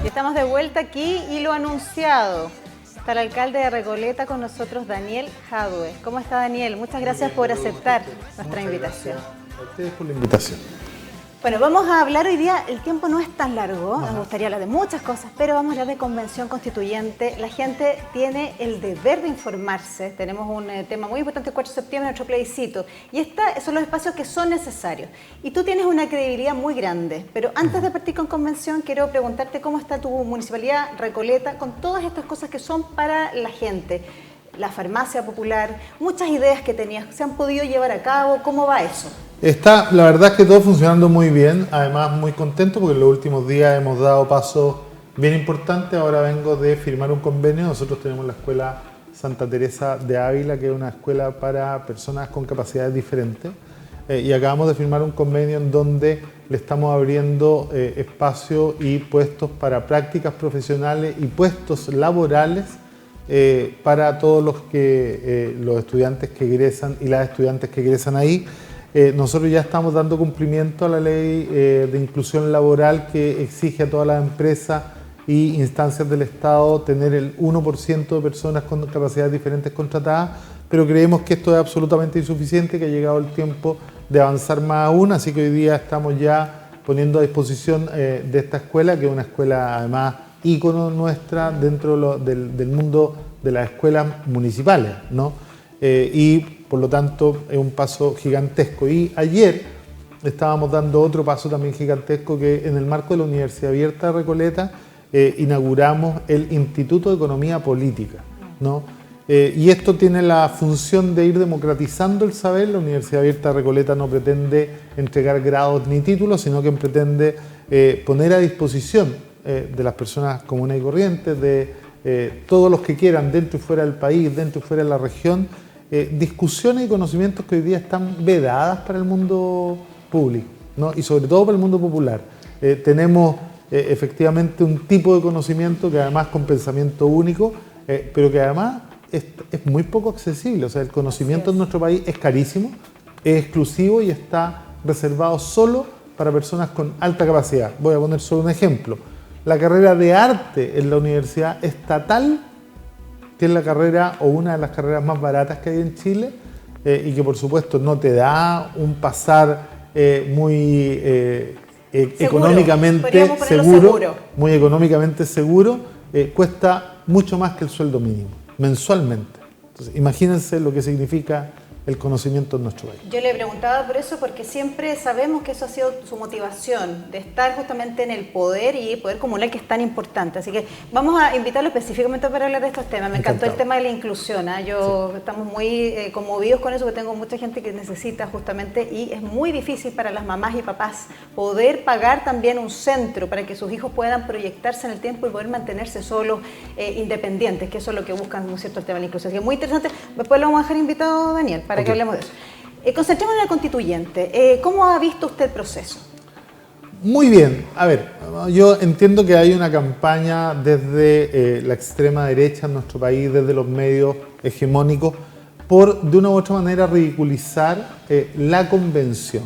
Estamos de vuelta aquí y lo anunciado. Está el alcalde de Recoleta con nosotros, Daniel Jadue. ¿Cómo está, Daniel? Muchas gracias por aceptar nuestra invitación. Gracias a ustedes por la invitación. Bueno, vamos a hablar hoy día, el tiempo no es tan largo, nos gustaría hablar de muchas cosas, pero vamos a hablar de convención constituyente. La gente tiene el deber de informarse, tenemos un tema muy importante el 4 de septiembre, nuestro plebiscito, y estos son los espacios que son necesarios. Y tú tienes una credibilidad muy grande, pero antes de partir con convención, quiero preguntarte cómo está tu municipalidad, Recoleta, con todas estas cosas que son para la gente. La farmacia popular, muchas ideas que tenías, ¿se han podido llevar a cabo? ¿Cómo va eso? La verdad es que todo funcionando muy bien, además muy contento porque en los últimos días hemos dado pasos bien importantes. Ahora vengo de firmar un convenio, nosotros tenemos la Escuela Santa Teresa de Ávila, que es una escuela para personas con capacidades diferentes, y acabamos de firmar un convenio en donde le estamos abriendo espacio y puestos para prácticas profesionales y puestos laborales para todos los estudiantes que egresan y las estudiantes que egresan ahí. Nosotros ya estamos dando cumplimiento a la ley de inclusión laboral que exige a todas las empresas y instancias del Estado tener el 1% de personas con capacidades diferentes contratadas, pero creemos que esto es absolutamente insuficiente, que ha llegado el tiempo de avanzar más aún, así que hoy día estamos ya poniendo a disposición de esta escuela, que es una escuela además ícono nuestra dentro del mundo de las escuelas municipales, ¿no? Y por lo tanto es un paso gigantesco. Y ayer estábamos dando otro paso también gigantesco, que en el marco de la Universidad Abierta de Recoleta inauguramos el Instituto de Economía Política, ¿no? Y esto tiene la función de ir democratizando el saber. La Universidad Abierta de Recoleta no pretende entregar grados ni títulos, sino que pretende poner a disposición de las personas comunes y corrientes, de todos los que quieran, dentro y fuera del país, dentro y fuera de la región, discusiones y conocimientos que hoy día están vedadas para el mundo público, ¿no? Y sobre todo para el mundo popular. Tenemos efectivamente un tipo de conocimiento que además con pensamiento único, pero que además es muy poco accesible. O sea, el conocimiento en nuestro país es carísimo, es exclusivo y está reservado solo para personas con alta capacidad. Voy a poner solo un ejemplo. La carrera de arte en la Universidad Estatal, que es la carrera o una de las carreras más baratas que hay en Chile, y que por supuesto no te da un pasar muy económicamente seguro, muy económicamente seguro, cuesta mucho más que el sueldo mínimo, mensualmente. Entonces, imagínense lo que significa el conocimiento en nuestro país. Yo le preguntaba por eso porque siempre sabemos que eso ha sido su motivación, de estar justamente en el poder y poder comunal, que es tan importante. Así que vamos a invitarlo específicamente para hablar de estos temas. Me encantó el tema de la inclusión, ¿eh? Estamos muy conmovidos con eso, porque tengo mucha gente que necesita justamente, y es muy difícil para las mamás y papás poder pagar también un centro para que sus hijos puedan proyectarse en el tiempo y poder mantenerse solos, independientes, que eso es lo que buscan, ¿no es cierto?, el tema de la inclusión. Así que muy interesante. Después lo vamos a dejar invitado, Daniel, para que hablemos de eso. Concentrémonos en la constituyente. ¿Cómo ha visto usted el proceso? Muy bien. A ver, yo entiendo que hay una campaña desde la extrema derecha en nuestro país, desde los medios hegemónicos, por de una u otra manera ridiculizar la convención,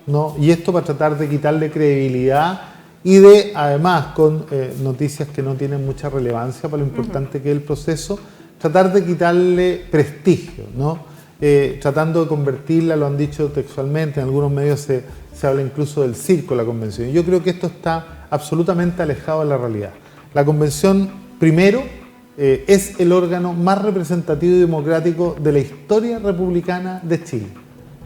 ¿no? Y esto para tratar de quitarle credibilidad y de, además, con noticias que no tienen mucha relevancia para lo importante que es el proceso, tratar de quitarle prestigio, ¿no? Tratando de convertirla, lo han dicho textualmente, en algunos medios se habla incluso del circo de la convención. Y yo creo que esto está absolutamente alejado de la realidad. La convención, primero, es el órgano más representativo y democrático de la historia republicana de Chile.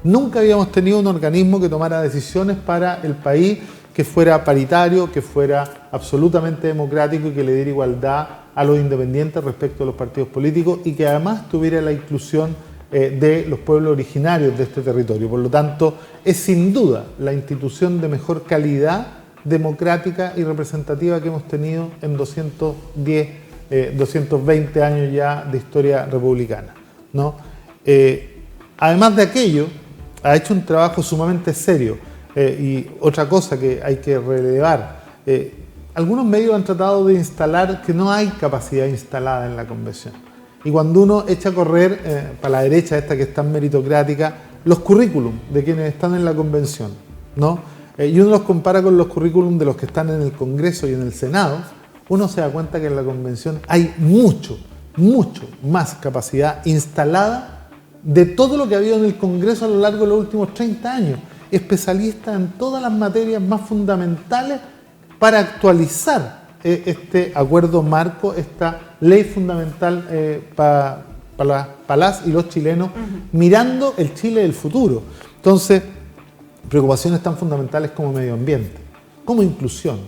Nunca habíamos tenido un organismo que tomara decisiones para el país, que fuera paritario, que fuera absolutamente democrático y que le diera igualdad a los independientes respecto a los partidos políticos, y que además tuviera la inclusión de los pueblos originarios de este territorio. Por lo tanto, es sin duda la institución de mejor calidad democrática y representativa que hemos tenido en 220 años ya de historia republicana, ¿no? Además de aquello, ha hecho un trabajo sumamente serio. Y otra cosa que hay que relevar, algunos medios han tratado de instalar que no hay capacidad instalada en la convención. Y cuando uno echa a correr para la derecha, esta que es tan meritocrática, los currículum de quienes están en la convención, ¿no? Y uno los compara con los currículum de los que están en el Congreso y en el Senado, uno se da cuenta que en la convención hay mucho más capacidad instalada de todo lo que ha habido en el Congreso a lo largo de los últimos 30 años. Especialistas en todas las materias más fundamentales para actualizar este acuerdo marco, esta ley fundamental para las y los chilenos, mirando el Chile del futuro. Entonces, preocupaciones tan fundamentales como medio ambiente, como inclusión,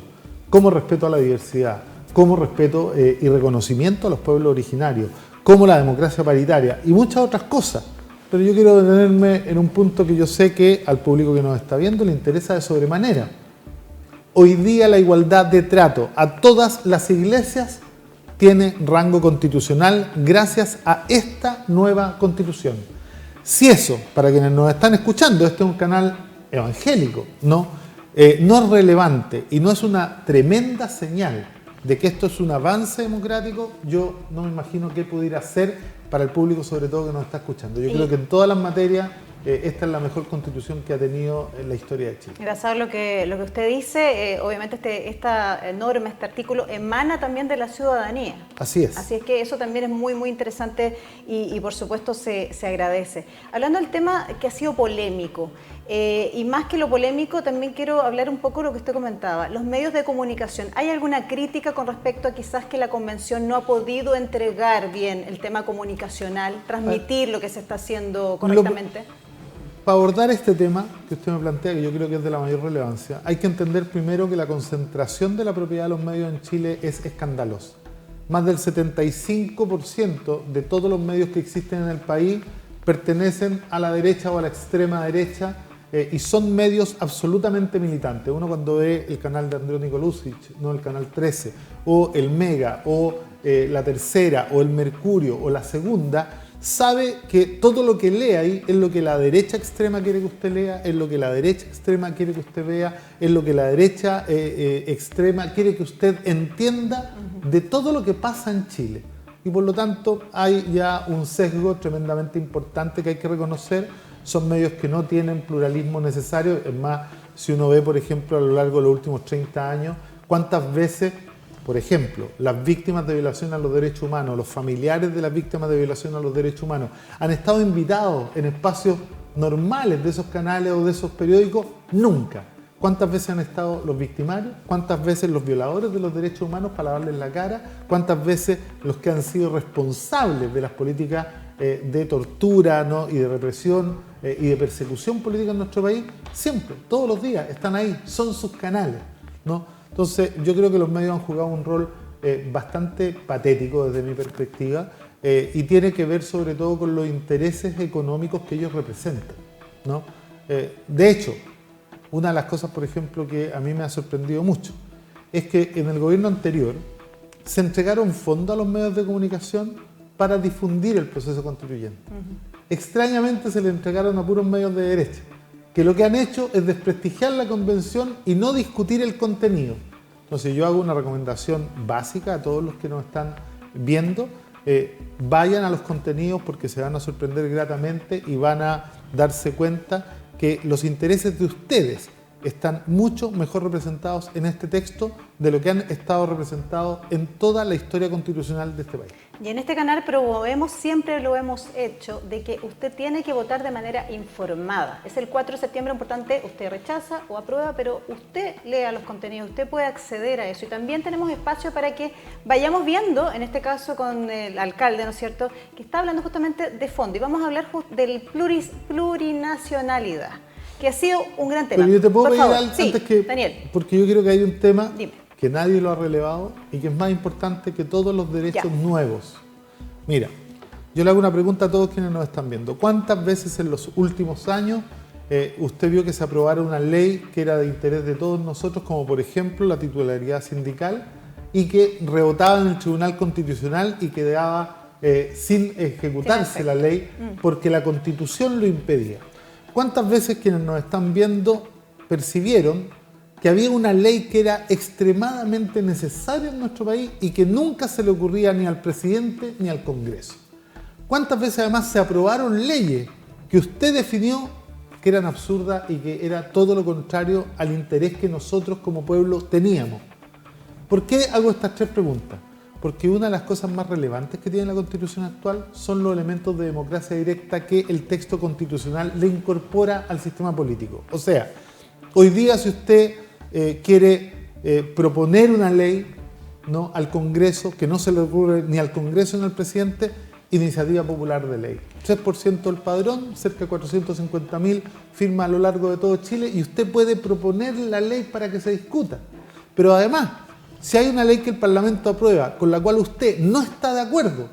como respeto a la diversidad, como respeto y reconocimiento a los pueblos originarios, como la democracia paritaria y muchas otras cosas. Pero yo quiero detenerme en un punto que yo sé que al público que nos está viendo le interesa de sobremanera. Hoy día la igualdad de trato a todas las iglesias tiene rango constitucional gracias a esta nueva constitución. Si eso, para quienes nos están escuchando, este es un canal evangélico, no es relevante y no es una tremenda señal de que esto es un avance democrático, yo no me imagino qué pudiera ser para el público, sobre todo que nos está escuchando. Yo creo que en todas las materias esta es la mejor constitución que ha tenido en la historia de Chile. Gracias a lo que usted dice, obviamente esta norma, este artículo, emana también de la ciudadanía. Así es. Así es que eso también es muy, muy interesante y por supuesto se agradece. Hablando del tema que ha sido polémico, y más que lo polémico, también quiero hablar un poco de lo que usted comentaba, los medios de comunicación. ¿Hay alguna crítica con respecto a quizás que la convención no ha podido entregar bien el tema comunicacional, transmitir lo que se está haciendo correctamente? Para abordar este tema que usted me plantea, que yo creo que es de la mayor relevancia, hay que entender primero que la concentración de la propiedad de los medios en Chile es escandalosa. Más del 75% de todos los medios que existen en el país pertenecen a la derecha o a la extrema derecha y son medios absolutamente militantes. Uno cuando ve el canal de Andrónico Lucic, no el canal 13, o el Mega, o la Tercera, o el Mercurio, o la Segunda, sabe que todo lo que lee ahí es lo que la derecha extrema quiere que usted lea, es lo que la derecha extrema quiere que usted vea, es lo que la derecha extrema quiere que usted entienda de todo lo que pasa en Chile. Y por lo tanto hay ya un sesgo tremendamente importante que hay que reconocer. Son medios que no tienen pluralismo necesario. Es más, si uno ve, por ejemplo, a lo largo de los últimos 30 años, cuántas veces, por ejemplo, las víctimas de violación a los derechos humanos, los familiares de las víctimas de violación a los derechos humanos, han estado invitados en espacios normales de esos canales o de esos periódicos. Nunca. ¿Cuántas veces han estado los victimarios? ¿Cuántas veces los violadores de los derechos humanos para lavarles la cara? ¿Cuántas veces los que han sido responsables de las políticas de tortura, ¿no? y de represión y de persecución política en nuestro país? Siempre, todos los días, están ahí, son sus canales, ¿no? Entonces, yo creo que los medios han jugado un rol bastante patético desde mi perspectiva y tiene que ver sobre todo con los intereses económicos que ellos representan, ¿no? De hecho, una de las cosas, por ejemplo, que a mí me ha sorprendido mucho es que en el gobierno anterior se entregaron fondos a los medios de comunicación para difundir el proceso constituyente. Extrañamente se le entregaron a puros medios de derecha, que lo que han hecho es desprestigiar la convención y no discutir el contenido. Entonces yo hago una recomendación básica a todos los que nos están viendo, vayan a los contenidos porque se van a sorprender gratamente y van a darse cuenta que los intereses de ustedes están mucho mejor representados en este texto de lo que han estado representados en toda la historia constitucional de este país. Y en este canal promovemos, siempre lo hemos hecho, de que usted tiene que votar de manera informada. Es el 4 de septiembre importante, usted rechaza o aprueba, pero usted lea los contenidos, usted puede acceder a eso. Y también tenemos espacio para que vayamos viendo, en este caso con el alcalde, ¿no es cierto?, que está hablando justamente de fondo. Y vamos a hablar del plurinacionalidad, que ha sido un gran tema. Pero yo te puedo pedir algo antes que, Daniel, porque yo creo que hay un tema dime, que nadie lo ha relevado y que es más importante que todos los derechos nuevos. Mira, yo le hago una pregunta a todos quienes nos están viendo. ¿Cuántas veces en los últimos años usted vio que se aprobara una ley que era de interés de todos nosotros, como por ejemplo la titularidad sindical, y que rebotaba en el Tribunal Constitucional y quedaba sin ejecutarse la ley porque la Constitución lo impedía? ¿Cuántas veces quienes nos están viendo percibieron que había una ley que era extremadamente necesaria en nuestro país y que nunca se le ocurría ni al presidente ni al Congreso? ¿Cuántas veces además se aprobaron leyes que usted definió que eran absurdas y que era todo lo contrario al interés que nosotros como pueblo teníamos? ¿Por qué hago estas 3 preguntas? Porque una de las cosas más relevantes que tiene la Constitución actual son los elementos de democracia directa que el texto constitucional le incorpora al sistema político. O sea, hoy día si usted quiere proponer una ley, ¿no?, al Congreso, que no se le ocurre ni al Congreso ni al presidente, iniciativa popular de ley. 3% del padrón, cerca de 450.000 firmas a lo largo de todo Chile, y usted puede proponer la ley para que se discuta. Pero además, si hay una ley que el Parlamento aprueba, con la cual usted no está de acuerdo,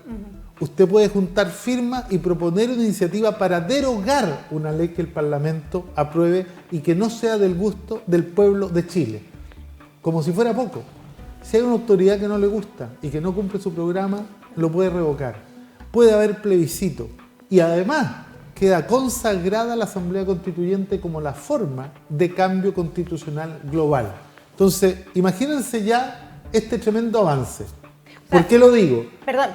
usted puede juntar firmas y proponer una iniciativa para derogar una ley que el Parlamento apruebe y que no sea del gusto del pueblo de Chile. Como si fuera poco. Si hay una autoridad que no le gusta y que no cumple su programa, lo puede revocar. Puede haber plebiscito. Y además queda consagrada la Asamblea Constituyente como la forma de cambio constitucional global. Entonces, imagínense ya este tremendo avance. ¿Por qué lo digo? Perdón,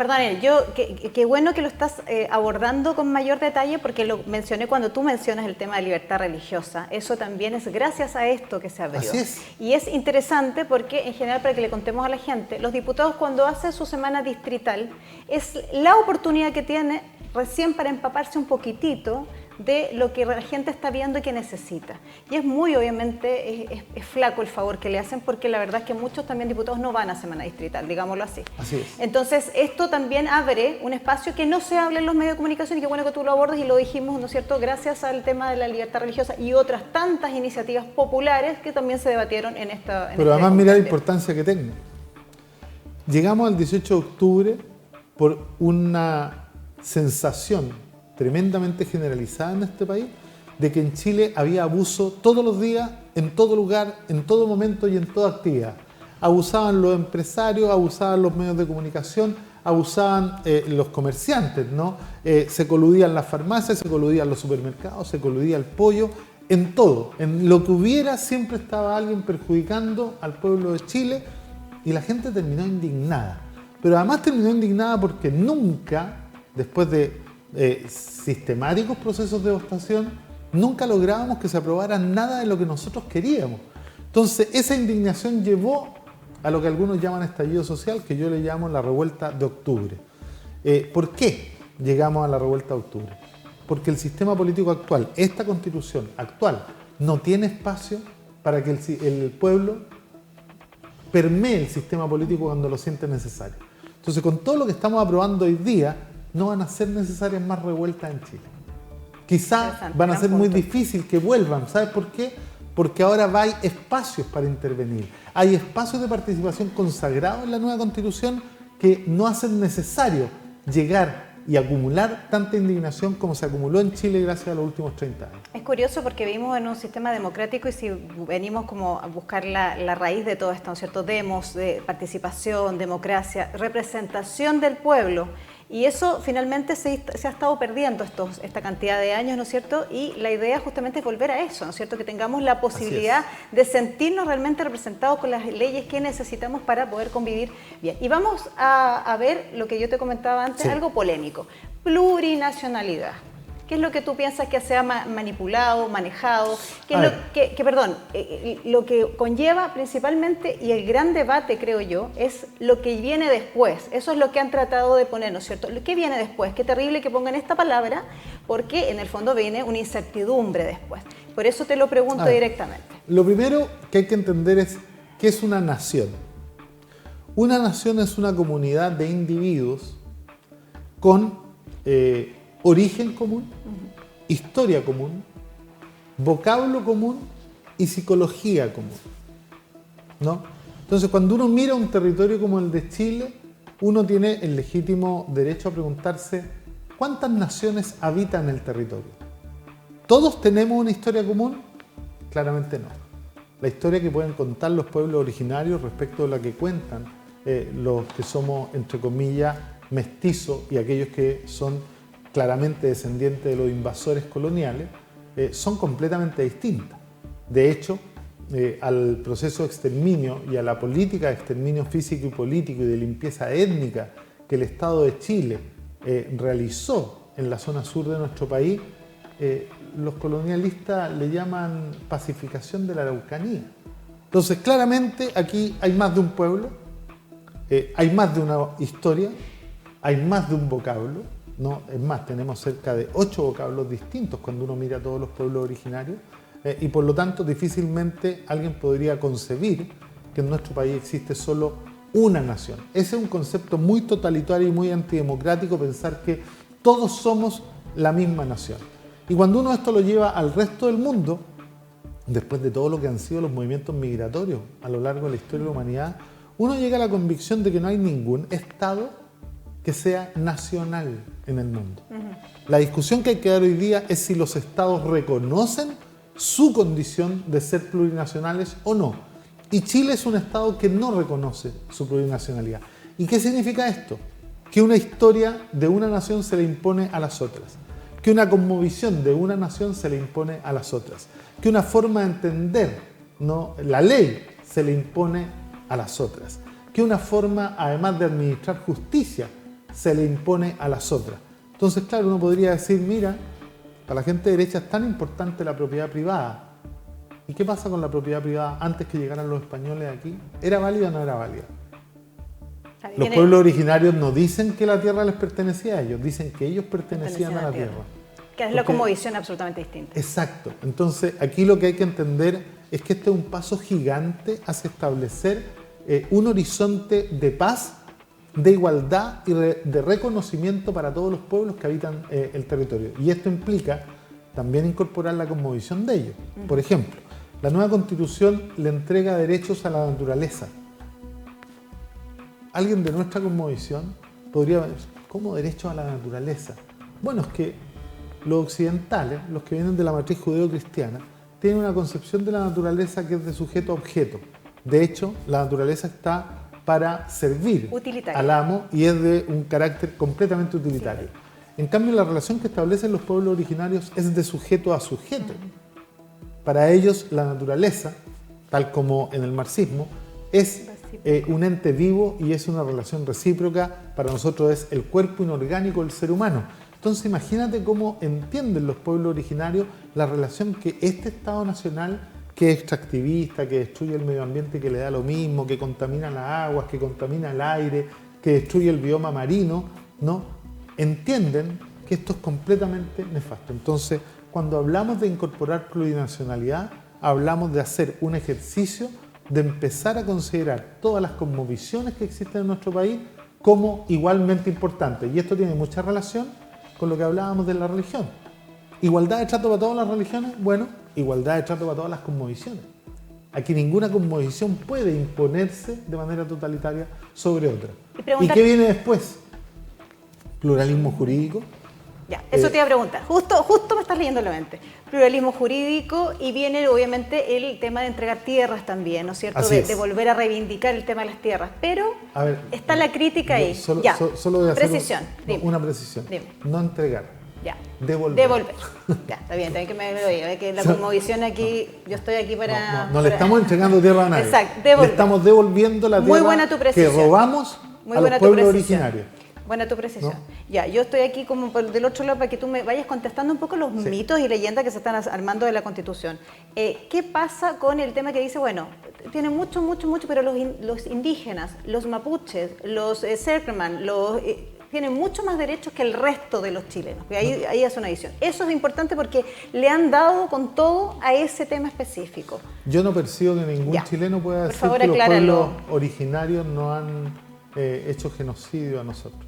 qué bueno que lo estás abordando con mayor detalle, porque lo mencioné cuando tú mencionas el tema de libertad religiosa. Eso también es gracias a esto que se abrió. Así es. Y es interesante porque, en general, para que le contemos a la gente, los diputados cuando hacen su semana distrital, es la oportunidad que tiene recién para empaparse un poquitito de lo que la gente está viendo y que necesita. Y es muy, obviamente, es flaco el favor que le hacen, porque la verdad es que muchos también diputados no van a semana distrital, digámoslo así. Así es. Entonces, esto también abre un espacio que no se habla en los medios de comunicación, y qué bueno que tú lo abordes, y lo dijimos, ¿no es cierto?, gracias al tema de la libertad religiosa y otras tantas iniciativas populares que también se debatieron en esta... Pero además mira la importancia que tengo. Llegamos al 18 de octubre por una sensación tremendamente generalizada en este país, de que en Chile había abuso todos los días, en todo lugar, en todo momento y en toda actividad. Abusaban los empresarios, abusaban los medios de comunicación, abusaban los comerciantes, ¿no? Se coludían las farmacias, se coludían los supermercados, se coludía el pollo, en todo. En lo que hubiera siempre estaba alguien perjudicando al pueblo de Chile, y la gente terminó indignada. Pero además terminó indignada porque nunca, después de sistemáticos procesos de votación, nunca lográbamos que se aprobara nada de lo que nosotros queríamos. Entonces, esa indignación llevó a lo que algunos llaman estallido social, que yo le llamo la revuelta de octubre. ¿Por qué llegamos a la revuelta de octubre? Porque el sistema político actual, esta constitución actual, no tiene espacio para que el pueblo permee el sistema político cuando lo siente necesario. Entonces, con todo lo que estamos aprobando hoy día, no van a ser necesarias más revueltas en Chile. Quizás van a ser muy difícil que vuelvan. ¿Sabes por qué? Porque ahora hay espacios para intervenir. Hay espacios de participación consagrados en la nueva Constitución que no hacen necesario llegar y acumular tanta indignación como se acumuló en Chile gracias a los últimos 30 años. Es curioso porque vivimos en un sistema democrático, y si venimos como a buscar la raíz de todo esto, ¿no es cierto? Demos, de participación, democracia, representación del pueblo. Y eso finalmente se ha estado perdiendo esta cantidad de años, ¿no es cierto? Y la idea justamente es volver a eso, ¿no es cierto? Que tengamos la posibilidad de sentirnos realmente representados con las leyes que necesitamos para poder convivir bien. Y vamos a ver lo que yo te comentaba antes, algo polémico: plurinacionalidad. ¿Qué es lo que tú piensas que se ha manipulado, manejado? ¿Qué es lo que conlleva principalmente, y el gran debate, creo yo, es lo que viene después? Eso es lo que han tratado de poner, ¿no es cierto? ¿Qué viene después? Qué terrible que pongan esta palabra, porque en el fondo viene una incertidumbre después. Por eso te lo pregunto directamente. Lo primero que hay que entender es qué es una nación. Una nación es una comunidad de individuos con origen común, historia común, vocablo común y psicología común, ¿no? Entonces, cuando uno mira un territorio como el de Chile, uno tiene el legítimo derecho a preguntarse ¿cuántas naciones habitan el territorio? ¿Todos tenemos una historia común? Claramente no. La historia que pueden contar los pueblos originarios respecto de la que cuentan los que somos, entre comillas, mestizos, y aquellos que son claramente descendientes de los invasores coloniales, son completamente distintas. De hecho, al proceso de exterminio y a la política de exterminio físico y político y de limpieza étnica que el Estado de Chile realizó en la zona sur de nuestro país, los colonialistas le llaman pacificación de la Araucanía. Entonces, claramente aquí hay más de un pueblo, hay más de una historia, hay más de un vocablo, ¿no? Es más, tenemos cerca de 8 vocablos distintos cuando uno mira a todos los pueblos originarios, y por lo tanto difícilmente alguien podría concebir que en nuestro país existe solo una nación. Ese es un concepto muy totalitario y muy antidemocrático, pensar que todos somos la misma nación. Y cuando uno esto lo lleva al resto del mundo, después de todo lo que han sido los movimientos migratorios a lo largo de la historia de la humanidad, uno llega a la convicción de que no hay ningún Estado que sea nacional en el mundo. La discusión que hay que dar hoy día es si los Estados reconocen su condición de ser plurinacionales o no. Y Chile es un Estado que no reconoce su plurinacionalidad. ¿Y qué significa esto? Que una historia de una nación se le impone a las otras. Que una cosmovisión de una nación se le impone a las otras. Que una forma de entender, ¿no?, la ley se le impone a las otras. Que una forma, además de administrar justicia, se le impone a las otras. Entonces, claro, uno podría decir, mira, para la gente de derecha es tan importante la propiedad privada. ¿Y qué pasa con la propiedad privada antes que llegaran los españoles aquí? ¿Era válida o no era válida? Los pueblos originarios no dicen que la tierra les pertenecía a ellos, dicen que ellos pertenecían a la tierra. Que es la cosmovisión absolutamente distinta. Exacto. Entonces, aquí lo que hay que entender es que este es un paso gigante hacia establecer un horizonte de paz, de igualdad y de reconocimiento para todos los pueblos que habitan el territorio. Y esto implica también incorporar la cosmovisión de ellos. Por ejemplo, la nueva Constitución le entrega derechos a la naturaleza. Alguien de nuestra cosmovisión podría ver, ¿cómo derechos a la naturaleza? Bueno, es que los occidentales, los que vienen de la matriz judeo-cristiana, tienen una concepción de la naturaleza que es de sujeto a objeto. De hecho, la naturaleza está para servir al amo y es de un carácter completamente utilitario. Sí. En cambio, la relación que establecen los pueblos originarios es de sujeto a sujeto. Para ellos, la naturaleza, tal como en el marxismo, es un ente vivo y es una relación recíproca. Para nosotros es el cuerpo inorgánico del ser humano. Entonces, imagínate cómo entienden los pueblos originarios la relación que este Estado nacional, que es extractivista, que destruye el medio ambiente, que le da lo mismo, que contamina las aguas, que contamina el aire, que destruye el bioma marino, ¿no?, entienden que esto es completamente nefasto. Entonces, cuando hablamos de incorporar plurinacionalidad, hablamos de hacer un ejercicio de empezar a considerar todas las cosmovisiones que existen en nuestro país como igualmente importantes. Y esto tiene mucha relación con lo que hablábamos de la religión. ¿Igualdad de trato para todas las religiones? Bueno, igualdad de trato para todas las cosmovisiones. Aquí ninguna cosmovisión puede imponerse de manera totalitaria sobre otra. ¿Y qué viene después? Pluralismo jurídico. Ya, eso te iba a preguntar. Justo me estás leyendo la mente. Pluralismo jurídico y viene obviamente el tema de entregar tierras también, ¿no es cierto? De volver a reivindicar el tema de las tierras. Pero está la crítica ahí. Solo voy a hacer una precisión. Dime. No entregar. Ya. Devolver. Ya, está bien, también que me lo diga. Que la cosmovisión aquí, yo estoy aquí para... No le estamos entregando tierra a nadie. Exacto, le estamos devolviendo la tierra que robamos a los pueblos originarios. Buena tu precisión. ¿No? Ya, yo estoy aquí como del otro lado para que tú me vayas contestando un poco los mitos y leyendas que se están armando de la Constitución. ¿Qué pasa con el tema que dice, bueno, tiene mucho, pero los indígenas, los mapuches, los Selknam, tienen mucho más derechos que el resto de los chilenos? Ahí hace una edición. Eso es importante porque le han dado con todo a ese tema específico. Yo no percibo que ningún chileno pueda decir que los pueblos originarios no han hecho genocidio a nosotros.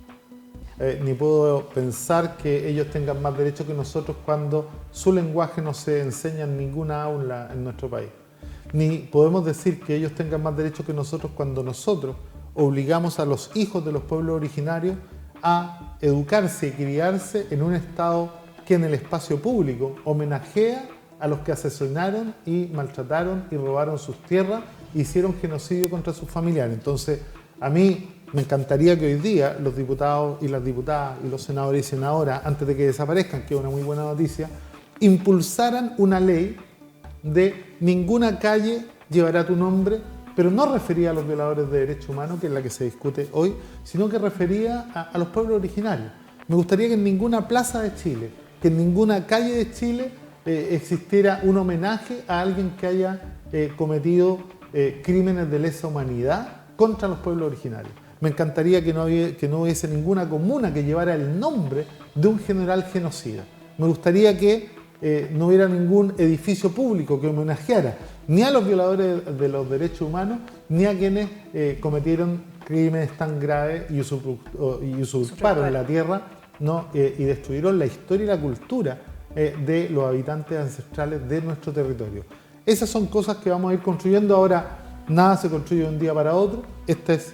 Ni puedo pensar que ellos tengan más derechos que nosotros cuando su lenguaje no se enseña en ninguna aula en nuestro país. Ni podemos decir que ellos tengan más derechos que nosotros cuando nosotros obligamos a los hijos de los pueblos originarios a educarse y criarse en un Estado que en el espacio público homenajea a los que asesinaron y maltrataron y robaron sus tierras e hicieron genocidio contra sus familiares. Entonces, a mí me encantaría que hoy día los diputados y las diputadas y los senadores y senadoras, antes de que desaparezcan, que es una muy buena noticia, impulsaran una ley de ninguna calle llevará tu nombre, pero no refería a los violadores de derechos humanos, que es la que se discute hoy, sino que refería a los pueblos originarios. Me gustaría que en ninguna plaza de Chile, que en ninguna calle de Chile existiera un homenaje a alguien que haya cometido crímenes de lesa humanidad contra los pueblos originarios. Me encantaría que no hubiese ninguna comuna que llevara el nombre de un general genocida. Me gustaría que no hubiera ningún edificio público que homenajeara ni a los violadores de los derechos humanos, ni a quienes cometieron crímenes tan graves y usurparon la tierra, ¿no? Y destruyeron la historia y la cultura de los habitantes ancestrales de nuestro territorio. Esas son cosas que vamos a ir construyendo. Ahora, nada se construye de un día para otro. Esta es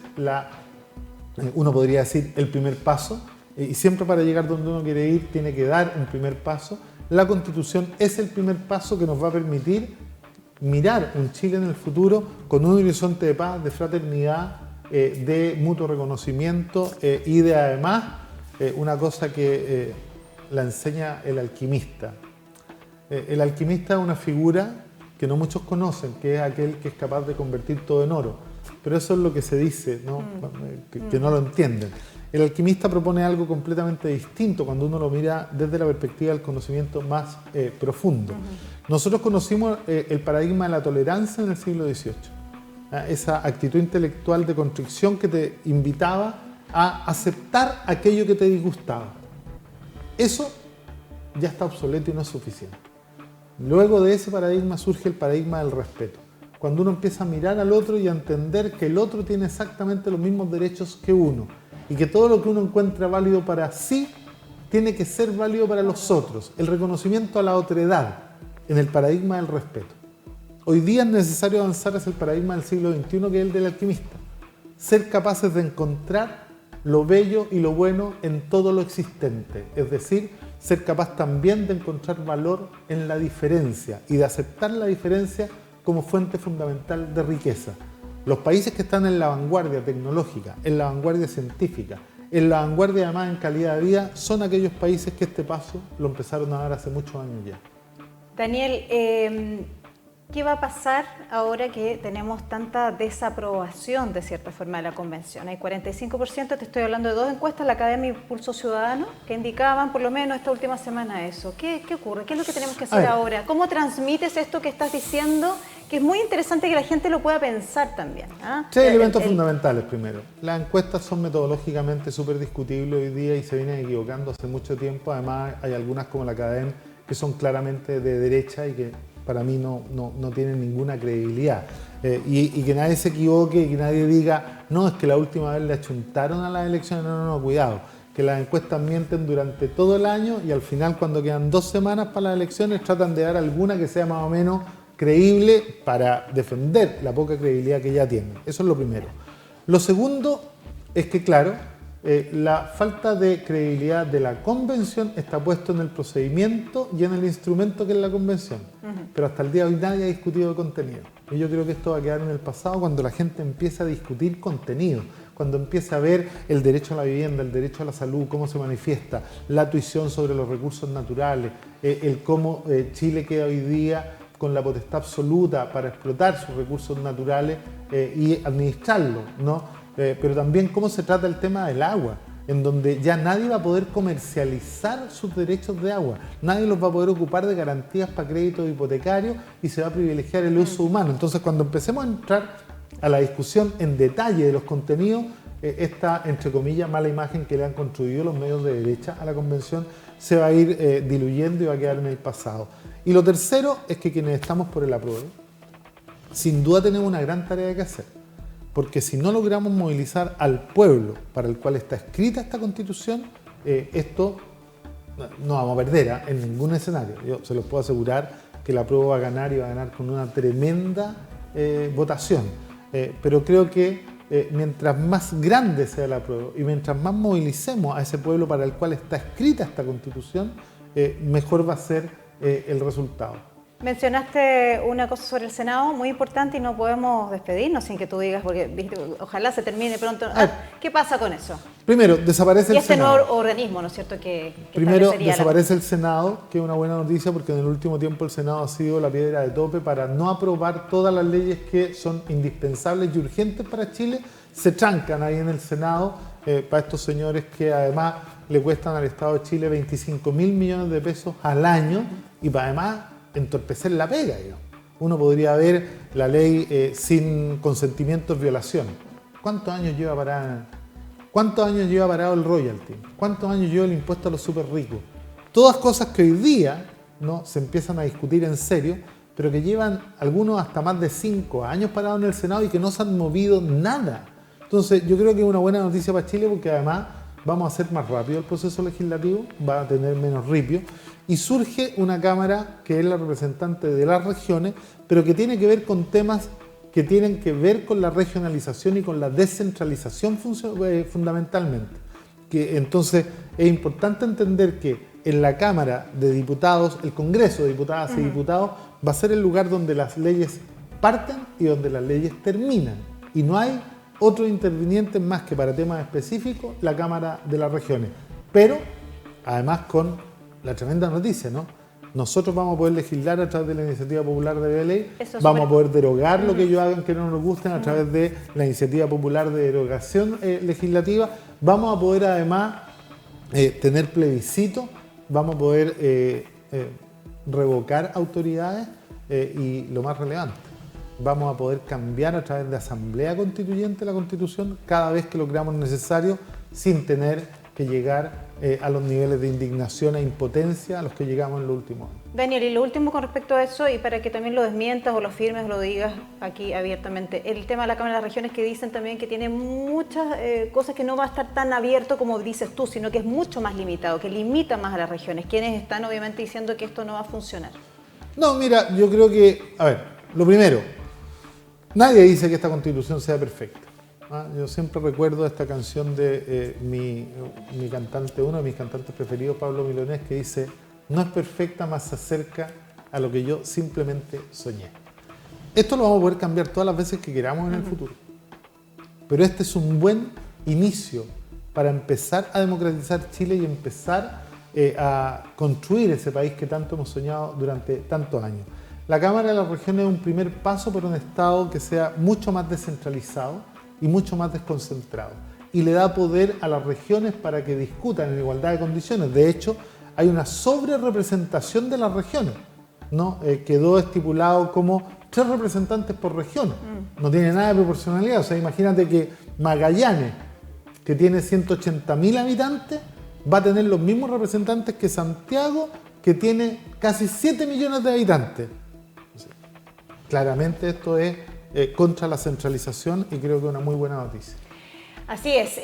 uno podría decir, el primer paso. Y siempre para llegar donde uno quiere ir, tiene que dar un primer paso. La Constitución es el primer paso que nos va a permitir mirar un Chile en el futuro con un horizonte de paz, de fraternidad, de mutuo reconocimiento y de además una cosa que la enseña el alquimista. El alquimista es una figura que no muchos conocen, que es aquel que es capaz de convertir todo en oro. Pero eso es lo que se dice, ¿no? Que no lo entienden. El alquimista propone algo completamente distinto cuando uno lo mira desde la perspectiva del conocimiento más profundo. Nosotros conocimos el paradigma de la tolerancia en el siglo XVIII. Esa actitud intelectual de constricción que te invitaba a aceptar aquello que te disgustaba. Eso ya está obsoleto y no es suficiente. Luego de ese paradigma surge el paradigma del respeto. Cuando uno empieza a mirar al otro y a entender que el otro tiene exactamente los mismos derechos que uno y que todo lo que uno encuentra válido para sí tiene que ser válido para los otros. El reconocimiento a la otredad en el paradigma del respeto. Hoy día es necesario avanzar hacia el paradigma del siglo XXI, que es el del alquimista. Ser capaces de encontrar lo bello y lo bueno en todo lo existente. Es decir, ser capaz también de encontrar valor en la diferencia y de aceptar la diferencia como fuente fundamental de riqueza. Los países que están en la vanguardia tecnológica, en la vanguardia científica, en la vanguardia además en calidad de vida, son aquellos países que este paso lo empezaron a dar hace muchos años ya. Daniel, ¿qué va a pasar ahora que tenemos tanta desaprobación de cierta forma de la convención? Hay 45%, te estoy hablando de 2 encuestas, la Academia y Pulso Ciudadano, que indicaban por lo menos esta última semana eso. ¿Qué ocurre? ¿Qué es lo que tenemos que hacer ahora? ¿Cómo transmites esto que estás diciendo? Que es muy interesante que la gente lo pueda pensar también. Tres elementos fundamentales primero. Las encuestas son metodológicamente súper discutibles hoy día y se vienen equivocando hace mucho tiempo. Además hay algunas como la Academia que son claramente de derecha y que para mí no tienen ninguna credibilidad. Y que nadie se equivoque y que nadie diga, no, es que la última vez le achuntaron a las elecciones. No, cuidado. Que las encuestas mienten durante todo el año y al final, cuando quedan 2 semanas para las elecciones, tratan de dar alguna que sea más o menos creíble para defender la poca credibilidad que ya tienen. Eso es lo primero. Lo segundo es que, claro, la falta de credibilidad de la convención está puesto en el procedimiento y en el instrumento que es la convención. Pero hasta el día de hoy nadie ha discutido de contenido. Y yo creo que esto va a quedar en el pasado cuando la gente empieza a discutir contenido, cuando empieza a ver el derecho a la vivienda, el derecho a la salud, cómo se manifiesta, la tuición sobre los recursos naturales, el cómo Chile queda hoy día con la potestad absoluta para explotar sus recursos naturales y administrarlos, ¿no? Pero también cómo se trata el tema del agua, en donde ya nadie va a poder comercializar sus derechos de agua, nadie los va a poder ocupar de garantías para créditos hipotecarios y se va a privilegiar el uso humano. Entonces, cuando empecemos a entrar a la discusión en detalle de los contenidos, esta, entre comillas, mala imagen que le han construido los medios de derecha a la convención se va a ir diluyendo y va a quedar en el pasado. Y lo tercero es que quienes estamos por el apruebo, sin duda tenemos una gran tarea que hacer, porque si no logramos movilizar al pueblo para el cual está escrita esta Constitución, esto no vamos a perder en ningún escenario. Yo se los puedo asegurar que el apruebo va a ganar y va a ganar con una tremenda votación. Pero creo que mientras más grande sea el apruebo y mientras más movilicemos a ese pueblo para el cual está escrita esta Constitución, mejor va a ser el resultado. Mencionaste una cosa sobre el Senado muy importante y no podemos despedirnos sin que tú digas, porque ¿viste? Ojalá se termine pronto. ¿Qué pasa con eso? Primero, desaparece el Senado. Y este nuevo organismo, ¿no es cierto? Primero, desaparece el Senado, que es una buena noticia porque en el último tiempo el Senado ha sido la piedra de tope para no aprobar todas las leyes que son indispensables y urgentes para Chile. Se trancan ahí en el Senado para estos señores que además le cuestan al Estado de Chile 25.000 millones de pesos al año y para además entorpecer la pega, digamos. Uno podría ver la ley sin consentimiento es violación. ¿Cuántos años lleva parada? ¿Cuántos años lleva parado el royalty? ¿Cuántos años lleva el impuesto a los súper ricos? Todas cosas que hoy día no se empiezan a discutir en serio, pero que llevan algunos hasta más de 5 años parados en el Senado y que no se han movido nada. Entonces yo creo que es una buena noticia para Chile porque además vamos a hacer más rápido el proceso legislativo, va a tener menos ripio y surge una Cámara que es la representante de las regiones, pero que tiene que ver con temas que tienen que ver con la regionalización y con la descentralización fundamentalmente. Que entonces es importante entender que en la Cámara de Diputados, el Congreso de Diputadas y Diputados va a ser el lugar donde las leyes parten y donde las leyes terminan. Y no hay otro interviniente más que para temas específicos la Cámara de las Regiones. Pero, además con la tremenda noticia, ¿no? Nosotros vamos a poder legislar a través de la iniciativa popular de ley, vamos a poder derogar lo que ellos hagan que no nos gusten a través de la iniciativa popular de derogación legislativa, vamos a poder además tener plebiscito, vamos a poder revocar autoridades y lo más relevante, vamos a poder cambiar a través de asamblea constituyente la Constitución cada vez que lo creamos necesario sin tener que llegar a los niveles de indignación e impotencia a los que llegamos en los últimos años. Daniel, y lo último con respecto a eso, y para que también lo desmientas o lo firmes o lo digas aquí abiertamente, el tema de la Cámara de las Regiones que dicen también que tiene muchas cosas que no va a estar tan abierto como dices tú, sino que es mucho más limitado, que limita más a las regiones, quienes están obviamente diciendo que esto no va a funcionar. No, mira, yo creo que, a ver, lo primero, nadie dice que esta Constitución sea perfecta. Yo siempre recuerdo esta canción de mi cantante, uno de mis cantantes preferidos, Pablo Milonés, que dice: no es perfecta, más se acerca a lo que yo simplemente soñé. Esto lo vamos a poder cambiar todas las veces que queramos en el futuro. Pero este es un buen inicio para empezar a democratizar Chile y empezar a construir ese país que tanto hemos soñado durante tantos años. La Cámara de las Regiones es un primer paso por un Estado que sea mucho más descentralizado y mucho más desconcentrado. Y le da poder a las regiones para que discutan en igualdad de condiciones. De hecho, hay una sobrerepresentación de las regiones, ¿no? Quedó estipulado como 3 representantes por región. No tiene nada de proporcionalidad. O sea, imagínate que Magallanes, que tiene 180.000 habitantes, va a tener los mismos representantes que Santiago, que tiene casi 7 millones de habitantes. O sea, claramente esto es contra la centralización y creo que es una muy buena noticia. Así es.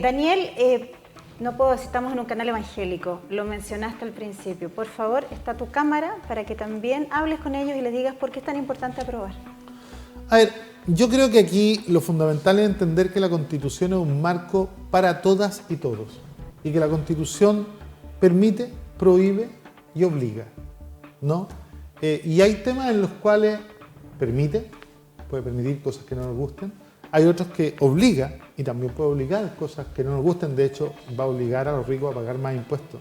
Daniel, no puedo decir, estamos en un canal evangélico, lo mencionaste al principio. Por favor, está tu cámara para que también hables con ellos y les digas por qué es tan importante aprobar. A ver, yo creo que aquí lo fundamental es entender que la Constitución es un marco para todas y todos y que la Constitución permite, prohíbe y obliga, ¿no? Y hay temas en los cuales puede permitir cosas que no nos gusten. Hay otros que obliga y también puede obligar cosas que no nos gusten. De hecho, va a obligar a los ricos a pagar más impuestos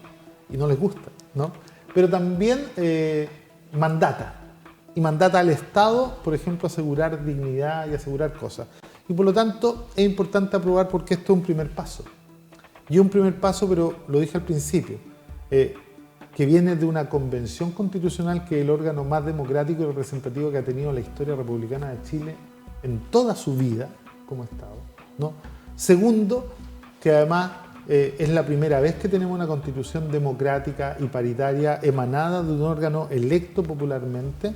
y no les gusta, ¿no? Pero también mandata. Y mandata al Estado, por ejemplo, asegurar dignidad y asegurar cosas. Y por lo tanto, es importante aprobar porque esto es un primer paso. Y un primer paso, pero lo dije al principio, que viene de una convención constitucional que es el órgano más democrático y representativo que ha tenido la historia republicana de Chile en toda su vida como Estado, ¿no? Segundo, que además es la primera vez que tenemos una constitución democrática y paritaria emanada de un órgano electo popularmente.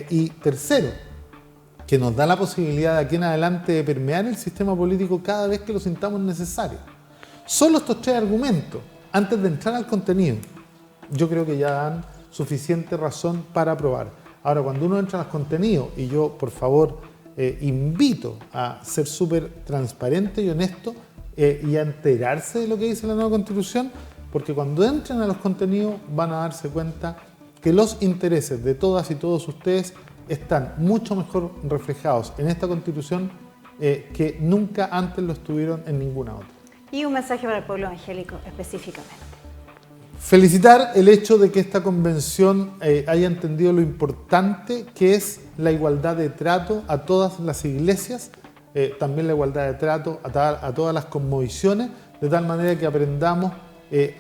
Y tercero, que nos da la posibilidad de aquí en adelante de permear el sistema político cada vez que lo sintamos necesario. Solo estos 3 argumentos, antes de entrar al contenido, yo creo que ya dan suficiente razón para aprobar. Ahora, cuando uno entra al contenido, y yo, por favor, invito a ser súper transparente y honesto y a enterarse de lo que dice la nueva Constitución, porque cuando entren a los contenidos van a darse cuenta que los intereses de todas y todos ustedes están mucho mejor reflejados en esta Constitución que nunca antes lo estuvieron en ninguna otra. Y un mensaje para el pueblo evangélico específicamente. Felicitar el hecho de que esta convención haya entendido lo importante que es la igualdad de trato a todas las iglesias, también la igualdad de trato a todas las cosmovisiones, de tal manera que aprendamos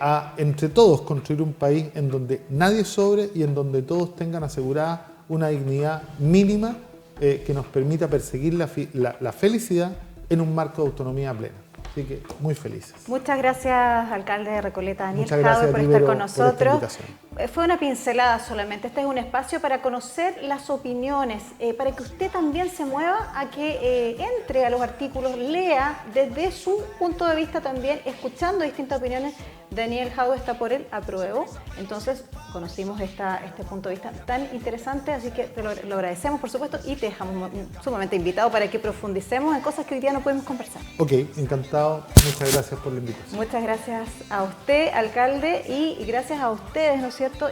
a entre todos construir un país en donde nadie sobre y en donde todos tengan asegurada una dignidad mínima que nos permita perseguir la felicidad en un marco de autonomía plena. Así que muy felices. Muchas gracias, alcalde de Recoleta, Daniel Jadwe, por estar con nosotros. Por Fue una pincelada solamente. Este es un espacio para conocer las opiniones, para que usted también se mueva a que entre a los artículos, lea desde su punto de vista también, escuchando distintas opiniones. Daniel Jadwe está por el apruebo. Entonces, conocimos este punto de vista tan interesante, así que te lo agradecemos, por supuesto, y te dejamos sumamente invitado para que profundicemos en cosas que hoy día no podemos conversar. Ok, encantado. Muchas gracias por la invitación. Muchas gracias a usted, alcalde, y gracias a ustedes, ¿no es cierto?,